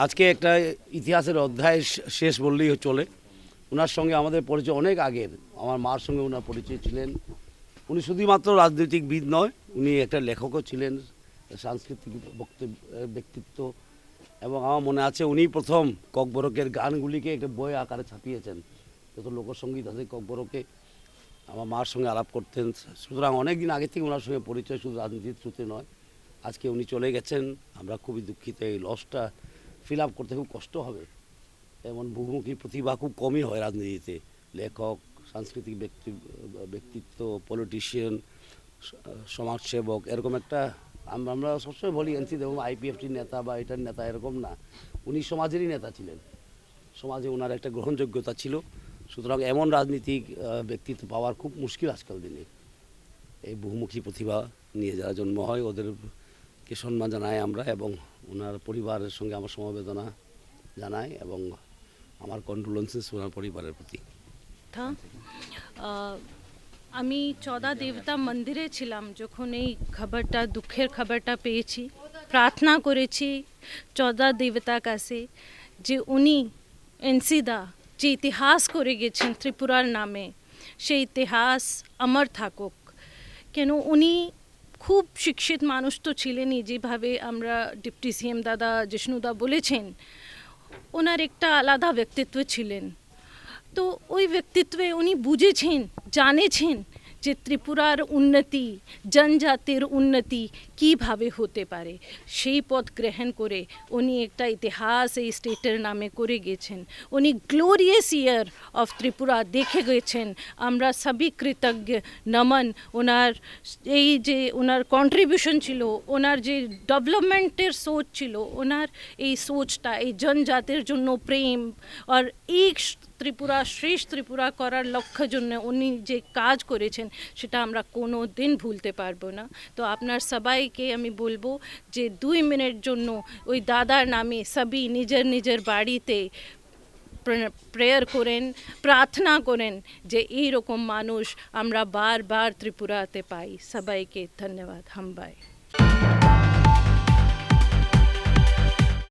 আজকে একটা ইতিহাসের অধ্যায় শেষ বললেই চলে। ওনার সঙ্গে আমাদের পরিচয় অনেক আগের। আমার মার সঙ্গে ওনার পরিচয় ছিলেন। উনি শুধুমাত্র রাজনৈতিকবিদ নয়, উনি একটা লেখকও ছিলেন, সাংস্কৃতিক ব্যক্তিত্ব। এবং আমার মনে আছে উনি প্রথম ককবরকের গানগুলিকে একটা বই আকারে ছাপিয়েছেন। যত লোকসঙ্গীত আছে ককবরকে আমার মার সঙ্গে আলাপ করতেন। সুতরাং অনেক দিন আগে থেকে ওনার সঙ্গে পরিচয়, শুধু রাজনীতির থ্রুতে নয়। আজকে উনি চলে গেছেন, আমরা খুবই দুঃখিত। এই লসটা ফিল আপ করতে খুব কষ্ট হবে। এমন বহুমুখী প্রতিভা খুব কমই হয় রাজনীতিতে। লেখক, সাংস্কৃতিক ব্যক্তিত্ব, পলিটিশিয়ান, সমাজসেবক, এরকম একটা আমরা সবসময় বলি এনসি এবং আইপিএফটির নেতা বা এটার নেতা, এরকম না। উনি সমাজেরই নেতা ছিলেন। সমাজে ওনার একটা গ্রহণযোগ্যতা ছিল। সুতরাং এমন রাজনীতিক ব্যক্তিত্ব পাওয়ার খুব মুশকিল আজকাল দিনে। এই বহুমুখী প্রতিভা নিয়ে যারা জন্ম হয় ওদেরকে সম্মান জানাই আমরা, এবং ওনার পরিবারের সঙ্গে আমার সমবেদনা জানাই এবং আমার কন্ডোলেন্সেস ওনার পরিবারের প্রতি। আমি চদা দেবতা মন্দিরে ছিলাম যখন এই খবরটা, দুঃখের খবরটা পেয়েছি। প্রার্থনা করেছি চদা দেবতার কাছে যে উনি এনসিদা যে ইতিহাস করে গেছেন ত্রিপুরার নামে, সেই ইতিহাস অমর থাকুক। কেন উনি খুব শিক্ষিত মানুষ তো ছিলেনই, যেভাবে আমরা ডিপটি সিএম দাদা জিষ্ণুদা বলেছেন। ওনার একটা আলাদা ব্যক্তিত্ব ছিলেন। তো ওই ব্যক্তিত্বে উনি বুঝেছেন, জানেছেন যে ত্রিপুরার উন্নতি, জনজাতির উন্নতি কীভাবে হতে পারে। সেই পথ গ্রহণ করে উনি একটা ইতিহাস এই স্টেটের নামে করে গেছেন। উনি গ্লোরিয়াস ইয়ার অফ ত্রিপুরা দেখে গেছেন। আমরা সবই কৃতজ্ঞ, নমন। ওনার এই যে ওনার কন্ট্রিবিউশন ছিল, ওনার যে ডেভেলপমেন্টের সোচ ছিল, ওনার এই সোচটা, এই জনজাতির জন্য প্রেম আর এক ত্রিপুরা, শ্রেষ্ঠ ত্রিপুরা করার লক্ষ্যের জন্য উনি যে কাজ করেছেন সেটা আমরা কোনো দিন ভুলতে পারবো না। তো আপনার সবাইকে আমি বলবো যে 2 মিনিট জন্য ওই দাদার নামে সবই নিজের নিজের বাড়িতে প্রেয়ার করেন, প্রার্থনা করেন যে এইরকম মানুষ আমরা বারবার ত্রিপুরাতে পাই। সবাইকে ধন্যবাদ। হামবাই।